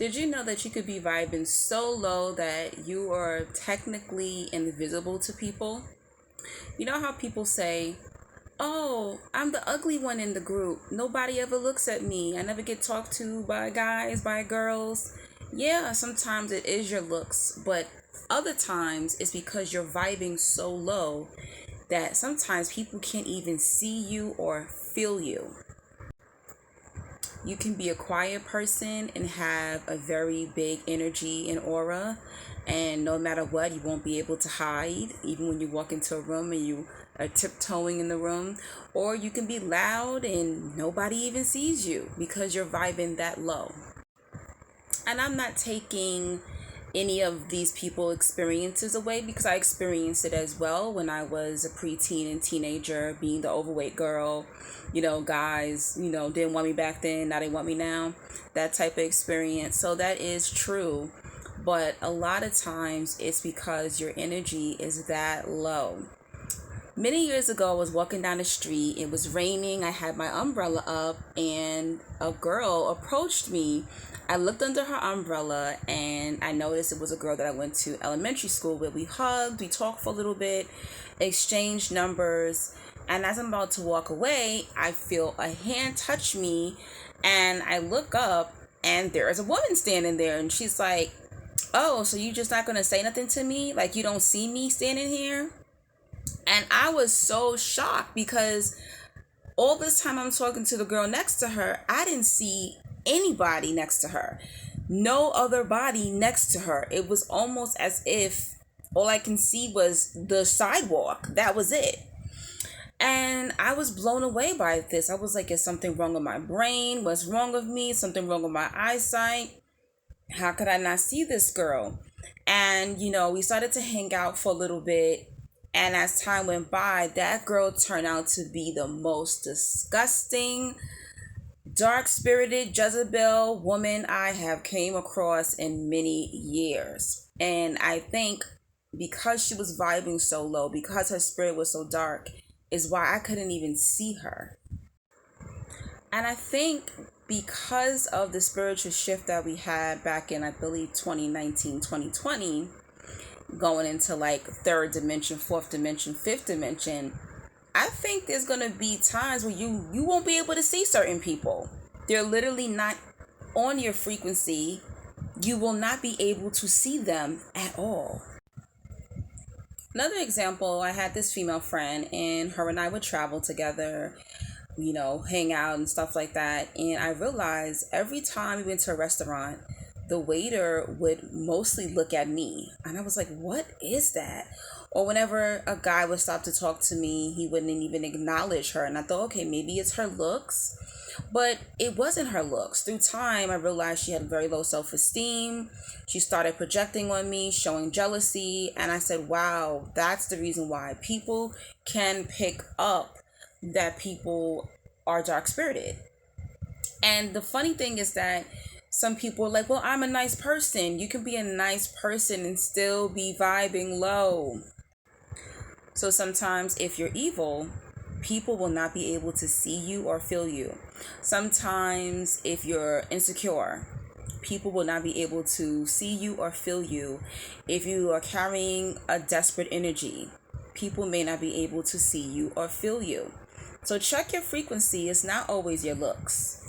Did you know that you could be vibing so low that you are technically invisible to people? You know how people say, "Oh, I'm the ugly one in the group. Nobody ever looks at me. I never get talked to by guys, by girls." Yeah, sometimes it is your looks, but other times it's because you're vibing so low that sometimes people can't even see you or feel you. You can be a quiet person and have a very big energy and aura, and no matter what, you won't be able to hide, even when you walk into a room and you are tiptoeing in the room. Or you can be loud and nobody even sees you because you're vibing that low. And I'm not taking any of these people experiences away, because I experienced it as well when I was a preteen and teenager, being the overweight girl. Guys, didn't want me back then, now they want me now. That type of experience. So that is true. But a lot of times it's because your energy is that low. Many years ago, I was walking down the street. It was raining. I had my umbrella up, and a girl approached me. I looked under her umbrella, and I noticed it was a girl that I went to elementary school with. We hugged, we talked for a little bit, exchanged numbers, and as I'm about to walk away, I feel a hand touch me, and I look up, and there is a woman standing there, and she's like, "Oh, so you just not going to say nothing to me? Like, you don't see me standing here?" And I was so shocked because all this time I'm talking to the girl next to her, I didn't see anybody next to her. No other body next to her. It was almost as if all I can see was the sidewalk. That was it. And I was blown away by this. I was like, is something wrong with my brain? What's wrong with me? Something wrong with my eyesight? How could I not see this girl? And, we started to hang out for a little bit. And as time went by, that girl turned out to be the most disgusting, dark-spirited Jezebel woman I have came across in many years. And I think because she was vibing so low, because her spirit was so dark, is why I couldn't even see her. And I think because of the spiritual shift that we had back in, I believe, 2019, 2020, going into like third dimension, fourth dimension, fifth dimension, I think there's going to be times where you won't be able to see certain people. They're literally not on your frequency. You will not be able to see them at all. Another example, I had this female friend, and her and I would travel together, hang out and stuff like that. And I realized every time we went to a restaurant, the waiter would mostly look at me. And I was like, what is that? Or whenever a guy would stop to talk to me, he wouldn't even acknowledge her. And I thought, okay, maybe it's her looks. But it wasn't her looks. Through time, I realized she had very low self-esteem. She started projecting on me, showing jealousy. And I said, wow, that's the reason why people can pick up that people are dark-spirited. And the funny thing is that some people are like, well, I'm a nice person. You can be a nice person and still be vibing low. So sometimes if you're evil, people will not be able to see you or feel you. Sometimes if you're insecure, people will not be able to see you or feel you. If you are carrying a desperate energy, people may not be able to see you or feel you. So check your frequency. It's not always your looks.